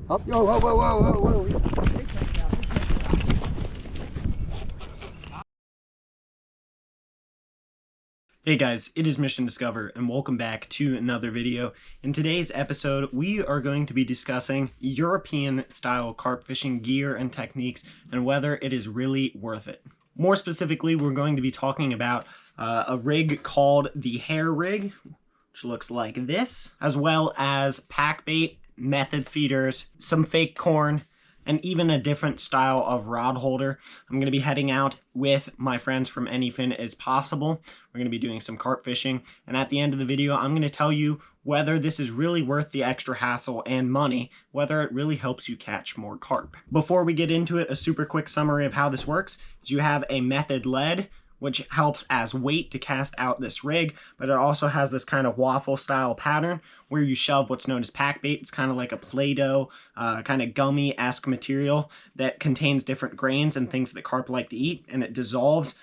Up, yo, whoa, whoa, whoa, whoa, whoa. Hey guys, it is Mission Discover and welcome back to another video. In today's episode, we are going to be discussing European style carp fishing gear and techniques and whether it is really worth it. More specifically, we're going to be talking about a rig called the hair rig, which looks like this, as well as pack bait, method feeders, some fake corn, and even a different style of rod holder. I'm going to be heading out with my friends from Anyfin as possible. We're going to be doing some carp fishing, and at the end of the video, I'm going to tell you whether this is really worth the extra hassle and money, whether it really helps you catch more carp. Before we get into it, a super quick summary of how this works is you have a method lead, which helps as weight to cast out this rig, but it also has this kind of waffle style pattern where you shove what's known as pack bait. It's kind of like a Play-Doh, kind of gummy-esque material that contains different grains and things that carp like to eat, and it dissolves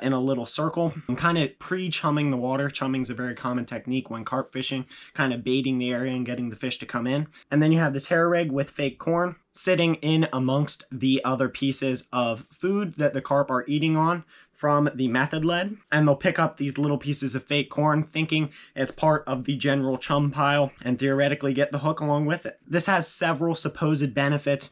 in a little circle. I'm kind of pre-chumming the water. Chumming is a very common technique when carp fishing, kind of baiting the area and getting the fish to come in. And then you have this hair rig with fake corn sitting in amongst the other pieces of food that the carp are eating on from the method lead, and they'll pick up these little pieces of fake corn thinking it's part of the general chum pile and theoretically get the hook along with it. This has several supposed benefits.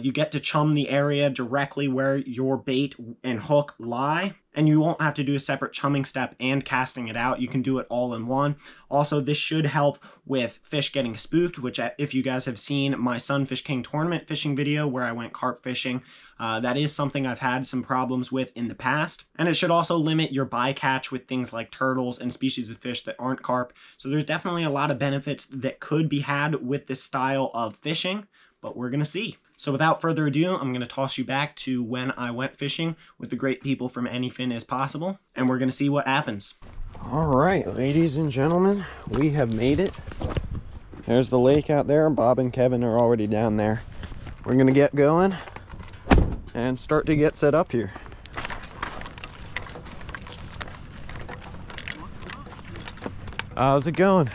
You get to chum the area directly where your bait and hook lie, and you won't have to do a separate chumming step and casting it out. You can do it all in one. Also, this should help with fish getting spooked, which if you guys have seen my Sunfish King tournament fishing video where I went carp fishing, that is something I've had some problems with in the past. And it should also limit your bycatch with things like turtles and species of fish that aren't carp. So there's definitely a lot of benefits that could be had with this style of fishing, but we're gonna see. So without further ado, I'm going to toss you back to when I went fishing with the great people from Anyfin as possible, and we're going to see what happens. All right, ladies and gentlemen, we have made it. There's the lake out there. Bob and Kevin are already down there. We're going to get going and start to get set up here. How's it going?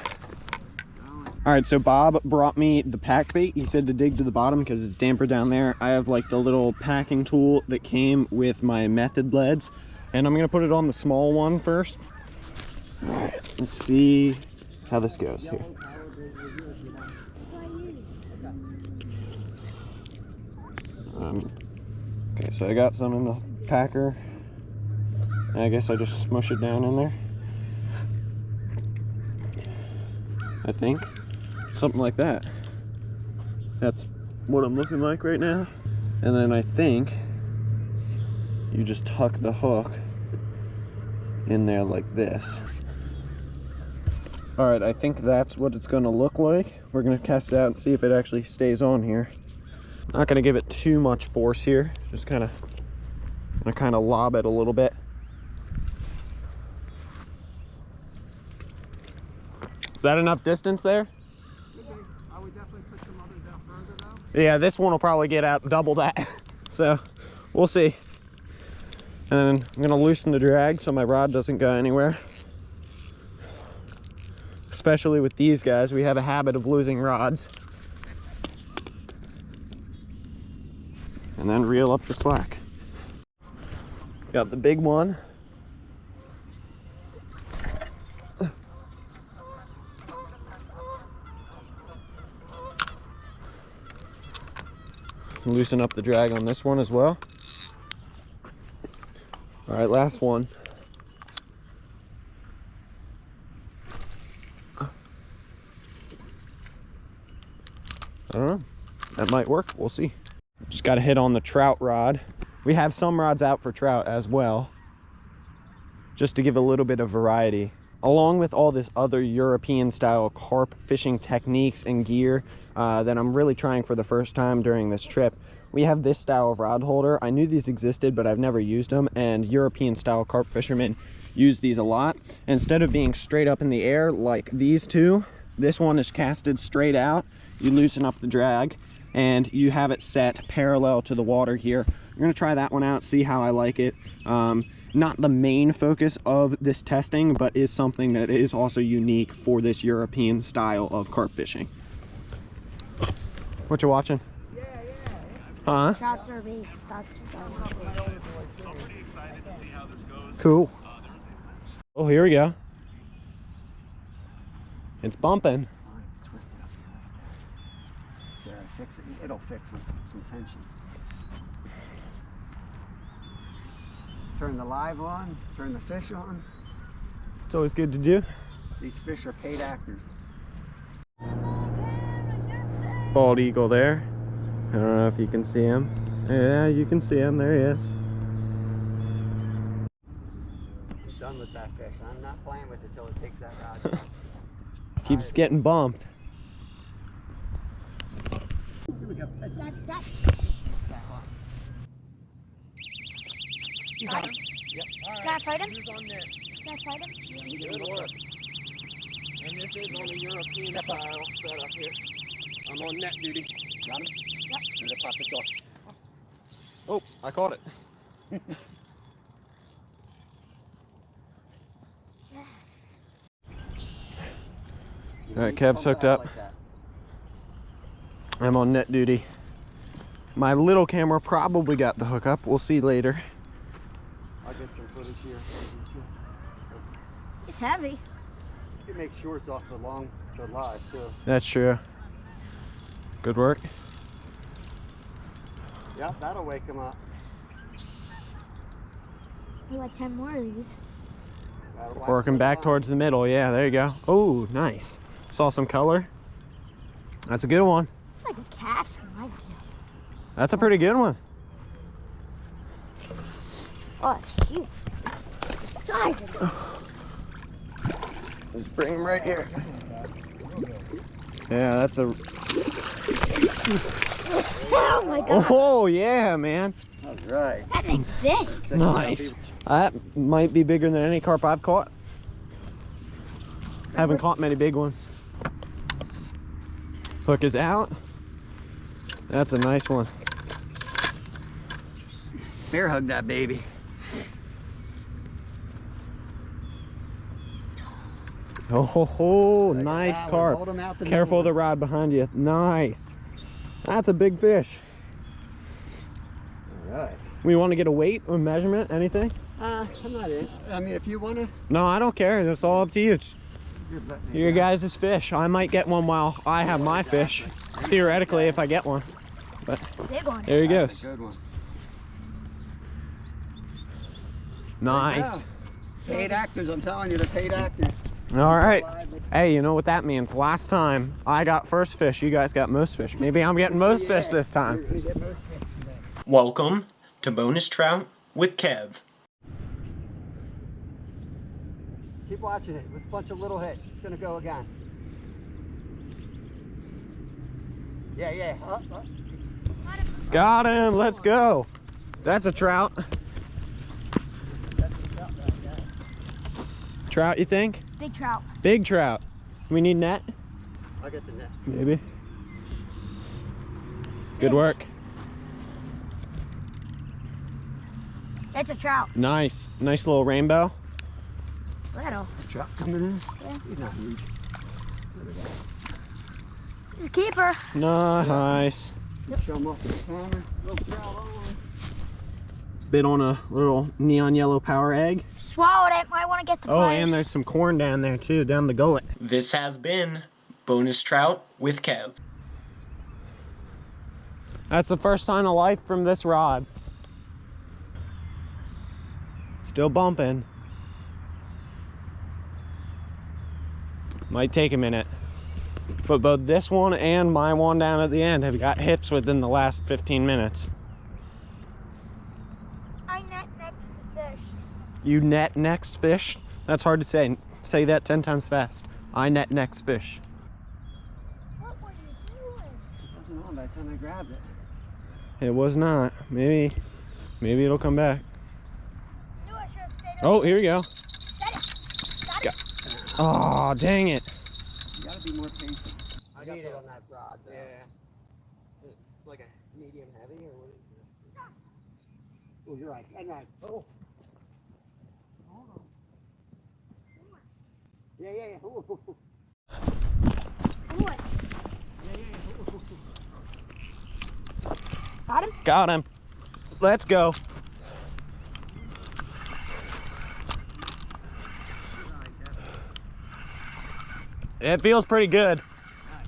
All right, so Bob brought me the pack bait. He said to dig to the bottom because it's damper down there. I have like the little packing tool that came with my method leads, and I'm gonna put it on the small one first. All right, let's see how this goes here. Okay, so I got some in the packer. And I guess I just smush it down in there. I think. Something like that. That's what I'm looking like right now. And then I think you just tuck the hook in there like this. All right, I think that's what it's gonna look like. We're gonna cast it out and see if it actually stays on here. Not gonna give it too much force here. Just kind of lob it a little bit. Is that enough distance there? Yeah, this one will probably get out double that. So we'll see. And then I'm gonna loosen the drag so my rod doesn't go anywhere. Especially with these guys, we have a habit of losing rods. And then reel up the slack. Got the big one. Loosen up the drag on this one as well. All right, last one. I don't know. That might work. We'll see. Just got to hit on the trout rod. We have some rods out for trout as well, just to give a little bit of variety. Along with all this other European style carp fishing techniques and gear that I'm really trying for the first time during this trip, we have this style of rod holder. I knew these existed, but I've never used them, and European style carp fishermen use these a lot. Instead of being straight up in the air like these two, this one is casted straight out. You loosen up the drag and you have it set parallel to the water here. I'm gonna try that one out, see how I like it. Not the main focus of this testing, but is something that is also unique for this European style of carp fishing. What you watching? Huh? Trout derby. Stop. Cool. Oh, here we go. It's bumping. Oh, it's twisted up there. There, I fix it. It'll fix with some tension. Turn the live on, turn the fish on. It's always good to do. These fish are paid actors. Bald eagle there. I don't know if you can see him. Yeah, you can see him. There he is. I'm done with that fish. I'm not playing with it till it takes that rod down. Keeps getting bumped. Here we go. That's it. That. You got him. Yep. All right. Can I fight him? Who's on there? Can I fight him? Good work. And this is on a European style setup here. I'm on net duty. Got him? Yep. And the pocket door. Oh, I caught it. All right, Kev's hooked up. I'm on net duty. My little camera probably got the hook up. We'll see later. I'll get some footage here. It's heavy. You can make shorts off the live too. That's true. Good work. Yep, that'll wake them up. We like 10 more of these. That'll watch Working them back fly. towards the middle. Yeah, there you go. Oh, nice. Saw some color. That's a good one. It's like a cat from my view. That's a pretty good one. Oh, it's huge. The size of it. Just bring him right here. Yeah, that's a. Oh my god. Oh yeah, man. All right. That thing's big. Six Nice. pound That might be bigger than any carp I've caught. Haven't caught many big ones. Hook is out. That's a nice one. Bear hug that baby. Oh, ho, ho, nice that one. carp. Hold 'em out the Careful of middle. the rod behind you. Nice. That's a big fish. All right. We want to get a weight or measurement, anything? I'm not in. I mean, if you want to, No, I don't care. That's all up to you. It's let me your go. guys' fish. I might get one while I have my fish. Theoretically, if I get one. But Big one. there he That's goes. a good one. Nice. Yeah. Paid actors, I'm telling you, they're paid actors. All right. Hey, you know what that means? Last time I got first fish, you guys got most fish. Maybe I'm getting most fish this time. You're gonna get most fish today. Welcome to Bonus Trout with Kev. Keep watching it. It's a bunch of little hits. It's gonna go again. Yeah, yeah. Up. Got him. Let's go. That's a trout. Trout, you think? Big trout. Big trout. We need net? I'll get the net. Maybe. Good work. It's a trout. Nice. Nice little rainbow. Little. Trout coming in. Yeah. He's not huge. It's a keeper. Nice. Show him off the camera. Little trout on. Bit on a little neon yellow power egg. Swallowed it. Might want to get the Oh, pliers. and there's some corn down there too, down the gullet. This has been Bonus Trout with Kev. That's the first sign of life from this rod. Still bumping. Might take a minute. But both this one and my one down at the end have got hits within the last 15 minutes. I net next to fish. You net next fish? That's hard to say. Say that 10 times fast. I net next fish. What were you doing? It wasn't on by the time I grabbed it. It was not. Maybe it'll come back. Knew I should have stayed Oh, here we go. Got it. Got it. Oh, dang it. You gotta be more patient. I Need it on that rod. Though. Yeah. It's like a medium heavy or what is it? Oh, you're right. And right. Oh. Hold on. Yeah, yeah, yeah. Ooh. What? Yeah, yeah, yeah. Got him? Got him. Let's go. It feels pretty good.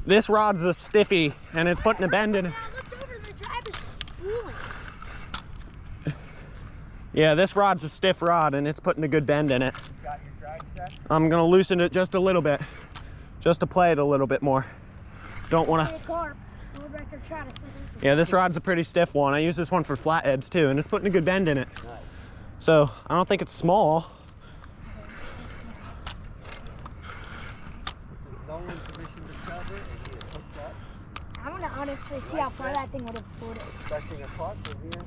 This rod's a stiffy and it's putting a bend in it. I looked over, the driver's spooling. Yeah, this rod's a stiff rod and it's putting a good bend in it. Got your drag set? I'm gonna loosen it just a little bit, just to play it a little bit more. Don't wanna. Hey, Carp. World record trout. Yeah, this rod's a pretty stiff one. I use this one for flatheads too, and it's putting a good bend in it. So I don't think it's small. I want to honestly see how far that thing would have floated. Expecting a pot from here.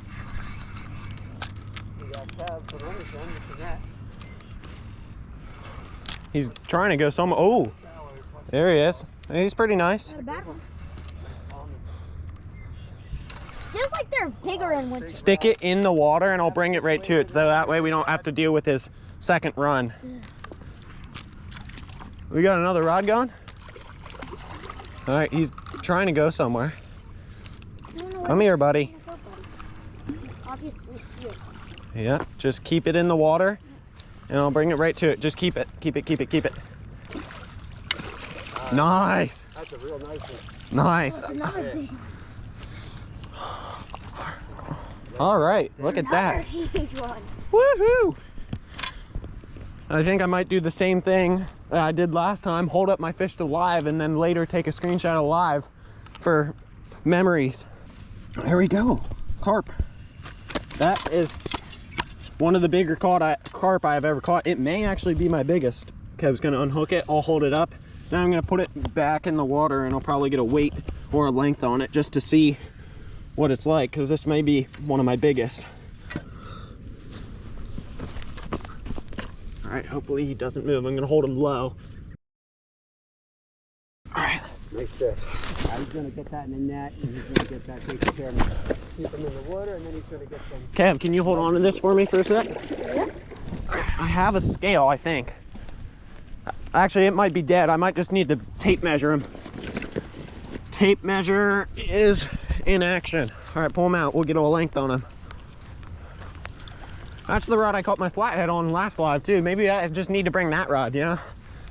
You got tabs for anything with the net. He's trying to go some. Oh, there he is. He's pretty nice. Not a bad one. Feels like they're bigger in winter. Stick it in the water and I'll bring it right to it, so that way we don't have to deal with his second run. We got another rod going? All right, he's trying to go somewhere. Come here, buddy. Obviously see it. Yeah, just keep it in the water and I'll bring it right to it. Just keep it, keep it, keep it, keep it. Nice. That's a real nice one. Nice. That's another big All right, look at another that. huge one. Woohoo! I think I might do the same thing that I did last time, hold up my fish to live and then later take a screenshot of live for memories. There we go, carp. That is one of the bigger carp I've ever caught. It may actually be my biggest. Kev's gonna unhook it, I'll hold it up. Now I'm gonna put it back in the water and I'll probably get a weight or a length on it just to see what it's like, because this may be one of my biggest. All right, hopefully he doesn't move. I'm gonna hold him low. All right. Nice fish. Now he's going to get that in the net and he's going to get that taken care of. Keep him in the water and then he's going to get some. Kev, can you hold on to this for me for a sec? Yeah. I have a scale, I think. Actually, it might be dead. I might just need to tape measure him. Tape measure is in action. All right, pull him out. We'll get a length on him. That's the rod I caught my flathead on last live too. Maybe I just need to bring that rod, you know?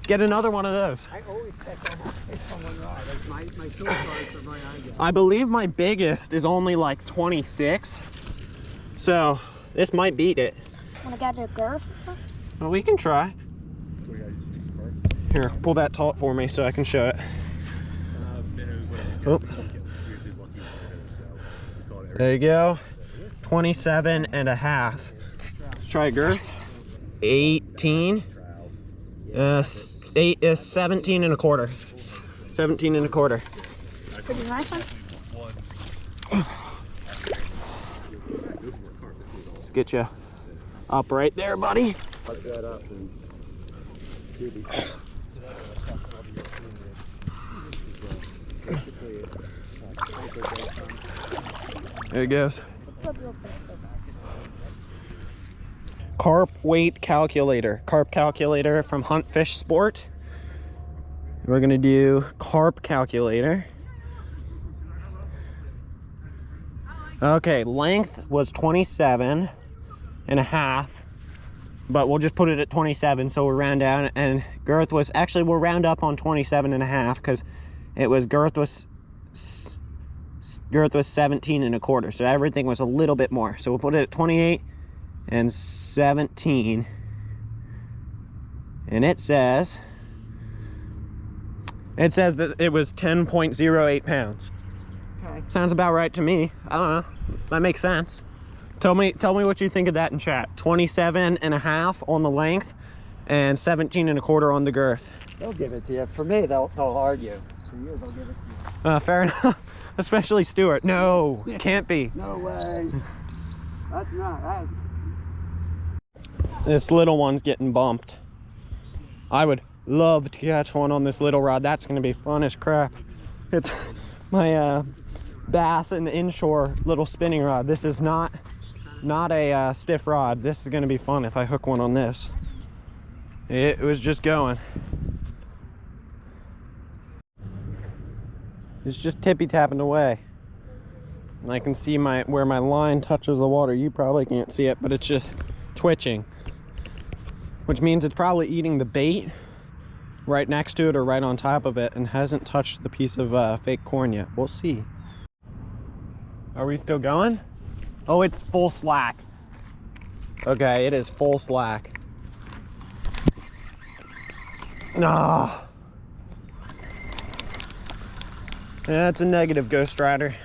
Get another one of those. I always set that on one rod. Like my short rods are right on you. I believe my biggest is only like 26. So this might beat it. Want to get a girth? Well, we can try. Here, pull that taut for me so I can show it. Oh. There you go. 27 and a half. Let's try girth. 18. 17 and a quarter. 17 and a quarter. Pretty nice one. Let's get you up right there, buddy. Put that up and there it goes. Carp weight calculator. Carp calculator from Hunt Fish Sport. We're gonna do carp calculator. Okay, length was 27 and a half, but we'll just put it at 27 so we'll round down, and girth was, actually we'll round up on 27 and a half because it was girth was 17 and a quarter, so everything was a little bit more. So we'll put it at 28 and 17, and it says that it was 10.08 pounds. okay. Sounds about right to me. I don't know, that makes sense. Tell me what you think of that in chat. 27 and a half on the length and 17 and a quarter on the girth. They'll give it to you. For me, they'll argue. For you, they'll give it to you. Fair enough. Especially Stuart. No, can't be. No way. That's not. This little one's getting bumped. I would love to catch one on this little rod. That's gonna be fun as crap. It's my bass and inshore little spinning rod. This is not a stiff rod. This is gonna be fun if I hook one on this. It was just going. It's just tippy tapping away. And I can see where my line touches the water. You probably can't see it, but it's just twitching, which means it's probably eating the bait right next to it or right on top of it and hasn't touched the piece of fake corn yet. We'll see. Are we still going? Oh, it's full slack. Okay, it is full slack. Ah. That's a negative, Ghost Rider.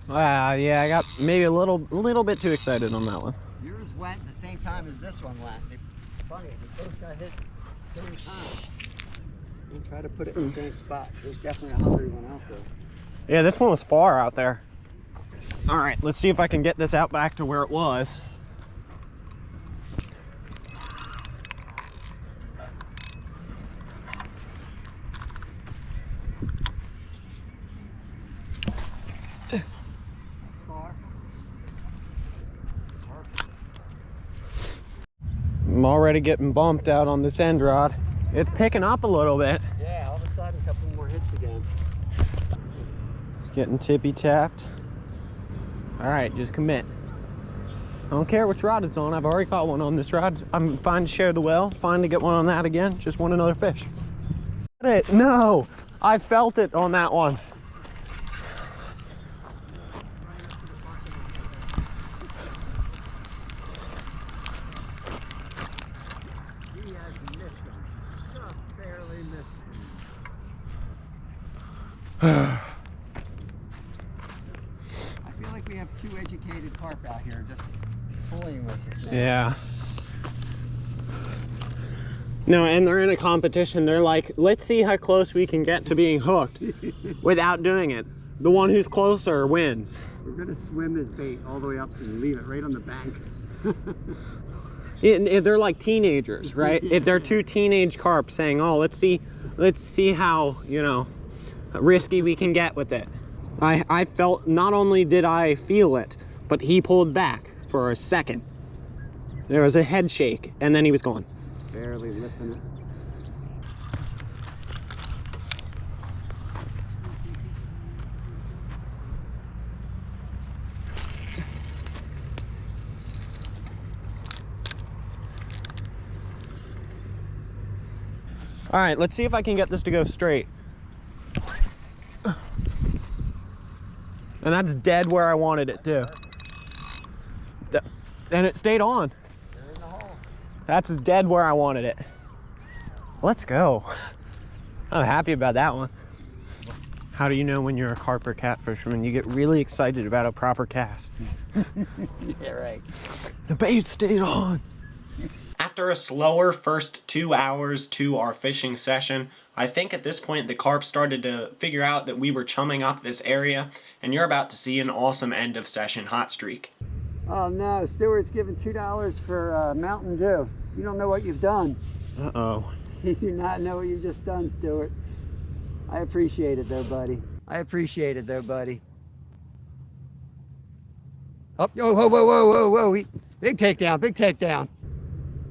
Yeah, I got maybe a little bit too excited on that one. Yours went the same time as this one went. It's funny, they both got hit at the same time. We'll try to put it in the same spot. There's definitely a hungry one out there. Yeah, this one was far out there. All right, let's see if I can get this out back to where it was. I'm already getting bumped out on this end rod. It's picking up a little bit. Yeah, all of a sudden, a couple more hits again. It's getting tippy tapped. All right, just commit. I don't care which rod it's on. I've already caught one on this rod. I'm fine to share the well, fine to get one on that again. Just want another fish. No, I felt it on that one. I feel like we have two educated carp out here just pulling with us now. Yeah. No, and they're in a competition. They're like, let's see how close we can get to being hooked without doing it. The one who's closer wins. We're gonna swim this bait all the way up and leave it right on the bank. They're like teenagers, right? They're two teenage carp saying, oh, let's see how, you know, risky we can get with it. I felt, not only did I feel it, but he pulled back for a second. There was a head shake and then he was gone. Barely lifting it. All right, let's see if I can get this to go straight. And that's dead where I wanted it to. And it stayed on. They're in the hole. That's dead where I wanted it. Let's go. I'm happy about that one. How do you know when you're a carp or catfisherman? You get really excited about a proper cast. Yeah, right. The bait stayed on. After a slower first 2 hours to our fishing session, I think at this point the carp started to figure out that we were chumming up this area, and you're about to see an awesome end of session hot streak. Oh no, Stewart's giving $2 for Mountain Dew. You don't know what you've done. Uh-oh. You do not know what you've just done, Stewart. I appreciate it though, buddy. I appreciate it though, buddy. Up, oh, whoa, whoa, whoa, whoa, whoa. Big takedown, big takedown.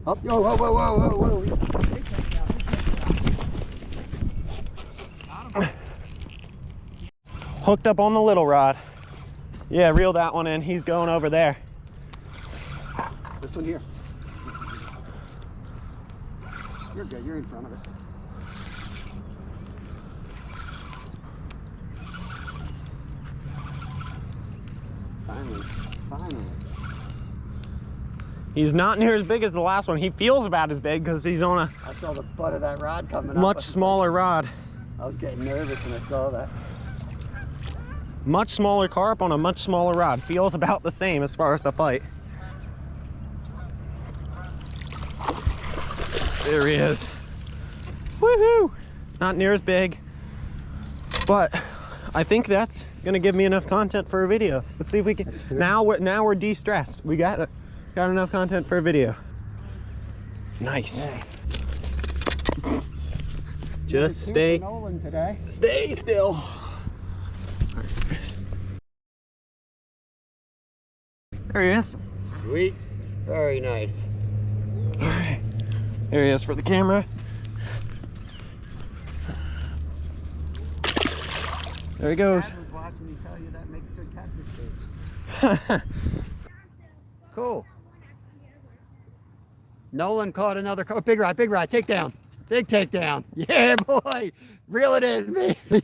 Up, whoa, whoa, whoa, whoa, whoa, whoa. Big takedown, big takedown. Got him. Hooked up on the little rod. Yeah, reel that one in. He's going over there. This one here. You're good, you're in front of it. Finally, finally. He's not near as big as the last one. He feels about as big because he's on a I saw the butt of that rod coming up. much smaller rod. I was getting nervous when I saw that. Much smaller carp on a much smaller rod. Feels about the same as far as the fight. There he is. Woohoo! Not near as big, but I think that's gonna give me enough content for a video. Let's see if we can. Now we're de-stressed. We got enough content for a video. Nice. Yeah. Just Number 2 for Nolan today. stay still. There he is. Sweet. Very nice. All right. There he is for the camera. There he goes. Dad was watching me tell you that makes good catfish bait. Cool. Nolan caught another big rod, takedown. Big takedown. Yeah, boy. Reel it in, baby.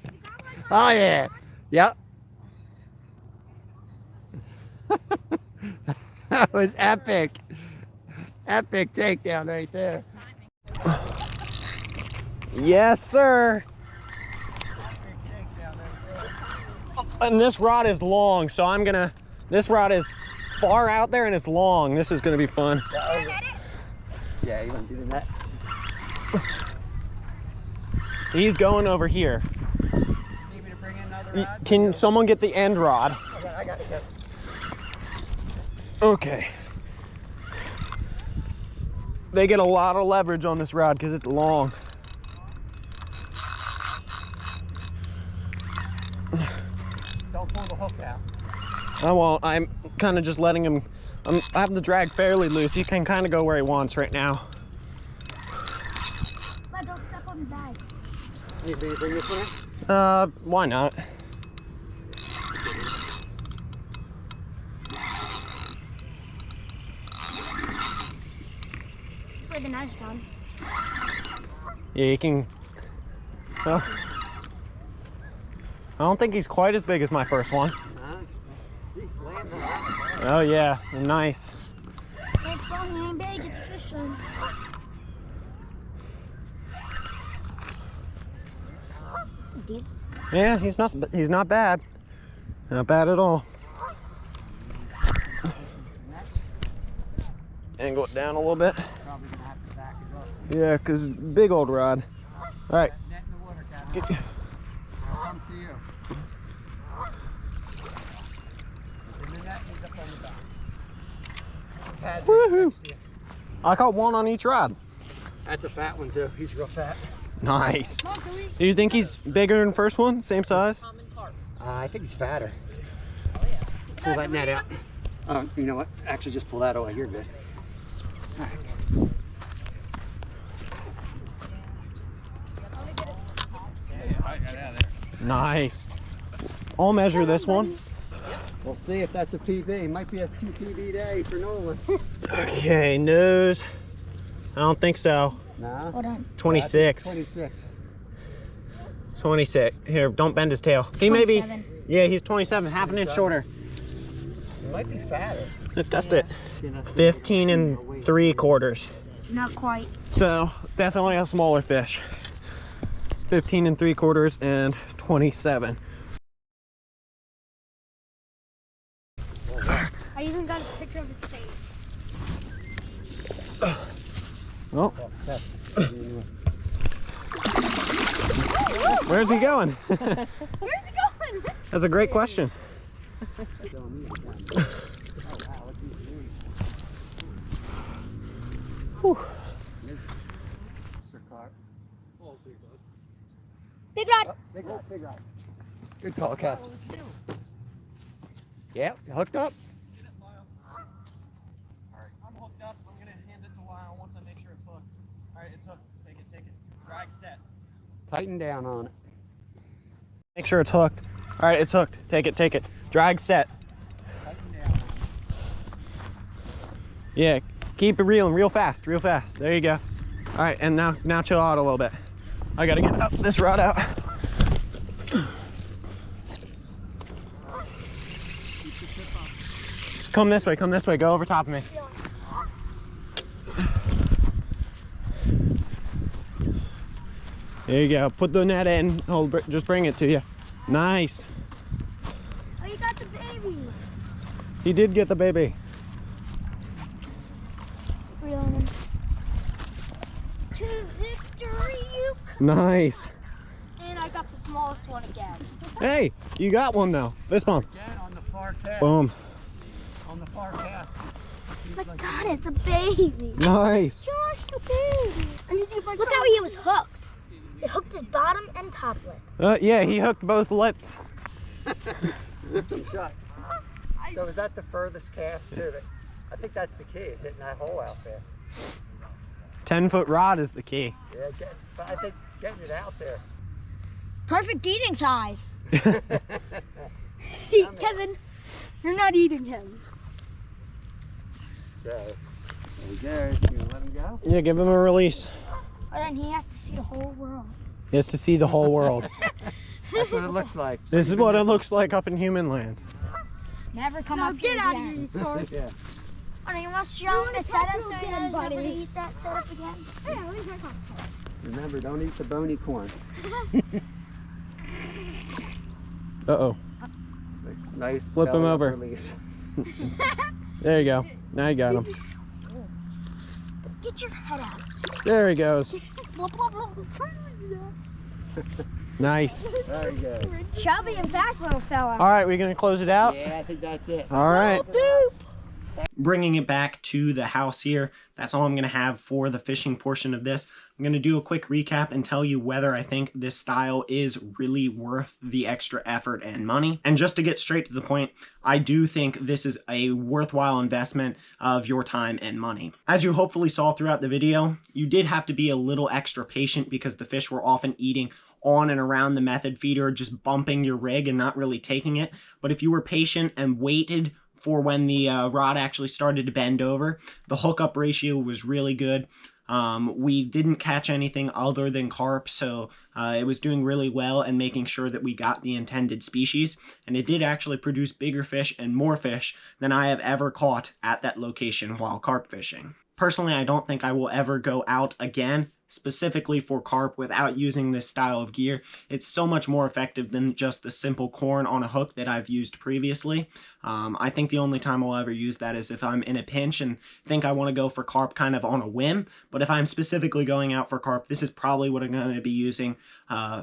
Oh, yeah. Yep. That was epic. Epic takedown right there. Yes, sir. Epic takedown right there. And this rod is long, so this rod is far out there and it's long. This is gonna be fun. Yeah, you want to do that? He's going over here. Need me to bring in another rod? Can someone get the end rod? I got it. Okay. They get a lot of leverage on this rod because it's long. Don't pull the hook out. I won't. I'm kind of just letting him. I have the drag fairly loose. He can kind of go where he wants right now. But don't step on the bag. Need me to bring this one in? Why not? It's like a nice one. Yeah, you can. Well, I don't think he's quite as big as my first one. He's landing around. Oh yeah, nice. It's long, he ain't big, it's a fish son. It's a decent. Yeah, he's not bad. Not bad at all. Angle it down a little bit. Probably gonna have to back it up. Yeah, cause big old rod. All right. Net in the water, Captain. Get you. I'll come to you. And the net is up on the back. Pad's right Woohoo! next to you. I caught one on each rod. That's a fat one too. He's real fat. Nice. Do you think he's bigger than the first one? Same size? I think he's fatter. Pull that net out. You know what? Actually, just pull that away. You're good. All right. Nice. I'll measure this one. We'll see if that's a PB. It might be a 2 PB day for Nolan. Okay, nose. I don't think so. Nah. Hold on. 26. 26. 26. Here, don't bend his tail. He may be. 27. Yeah, he's 27, half an inch shorter. It might be fatter. Let's test it. 15 and 3/4. It's not quite. So definitely a smaller fish. 15 and 3/4 and 27. I even got a picture of his face. Oh. Where's he going? Where's he going? That's a great question. Whew. Big rod. Big rod, big rod. Good call, Cap. Yeah, hooked up. Alright, I'm hooked up. I'm gonna hand it to Lyle once I make sure it's hooked. Alright, it's hooked. Take it. Drag set. Tighten down on it. Make sure it's hooked. All right, it's hooked. Take it. Drag set. Tighten down. Yeah, keep it reeling real fast. There you go. All right, and now chill out a little bit. I gotta get this rod out. Just come this way. Go over top of me. There you go. Put the net in. I'll just bring it to you. Nice. Oh, you got the baby. He did get the baby. Reeling him. To victory, you. Nice. And I got the smallest one again. Hey, you got one though. Fist bump. Again on the far cast. Boom. On the far cast. Oh my God, it's a baby. Nice. Josh, the baby. Look how he was hooked. It hooked his bottom and top lip. Yeah, he hooked both lips. Shot. So is that the furthest cast too? I think that's the key, is hitting that hole out there. 10-foot rod is the key. Yeah, but I think getting it out there. Perfect eating size. See, Kevin, you're not eating him. So, there he goes. You gonna let him go? Yeah, give him a release. And then he has to see the whole world. He has to see the whole world. That's what it looks like. This is what it looks like up in human land. Never come up here again. Yeah. Oh, you want to show him the setup so he knows never to eat that setup again? Remember, don't eat the bony corn. Uh-oh. Nice. Flip him belly up over. Release. There you go. Now you got him. Get your head out. There he goes. Nice. There you go. Chubby and fast little fella. All right, we're going to close it out? Yeah, I think that's it. All right. Bringing it back to the house here, that's all I'm going to have for the fishing portion of this. I'm going to do a quick recap and tell you whether I think this style is really worth the extra effort and money. And just to get straight to the point, I do think this is a worthwhile investment of your time and money. As you hopefully saw throughout the video, you did have to be a little extra patient because the fish were often eating on and around the method feeder, just bumping your rig and not really taking it. But if you were patient and waited for when the rod actually started to bend over, the hookup ratio was really good. We didn't catch anything other than carp, so it was doing really well and making sure that we got the intended species. And it did actually produce bigger fish and more fish than I have ever caught at that location while carp fishing. Personally, I don't think I will ever go out again specifically for carp without using this style of gear. It's so much more effective than just the simple corn on a hook that I've used previously. I think the only time I'll ever use that is if I'm in a pinch and think I want to go for carp kind of on a whim. But if I'm specifically going out for carp, this is probably what I'm going to be using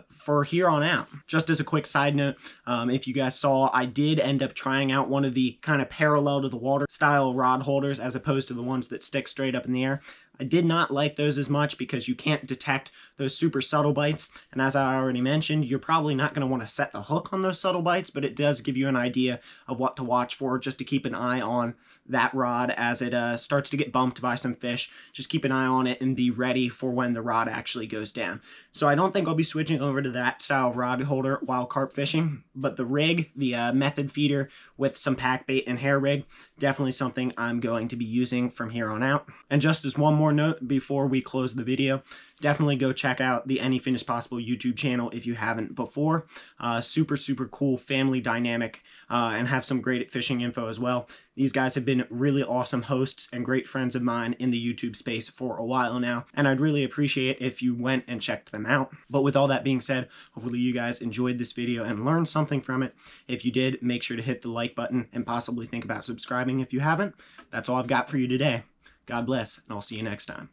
for here on out. Just as a quick side note, if you guys saw, I did end up trying out one of the kind of parallel to the water style rod holders as opposed to the ones that stick straight up in the air. I did not like those as much because you can't detect those super subtle bites. And as I already mentioned, you're probably not going to want to set the hook on those subtle bites, but it does give you an idea of what to watch for, just to keep an eye on that rod as it starts to get bumped by some fish. Just keep an eye on it and be ready for when the rod actually goes down. So I don't think I'll be switching over to that style rod holder while carp fishing, but the rig, the method feeder with some pack bait and hair rig, definitely something I'm going to be using from here on out. And just as one more note before we close the video, definitely go check out the Any Finish Possible YouTube channel if you haven't before. Super cool family dynamic and have some great fishing info as well. These guys have been really awesome hosts and great friends of mine in the YouTube space for a while now, and I'd really appreciate if you went and checked them out. But with all that being said, hopefully you guys enjoyed this video and learned something from it. If you did, make sure to hit the like button and possibly think about subscribing if you haven't. That's all I've got for you today. God bless, and I'll see you next time.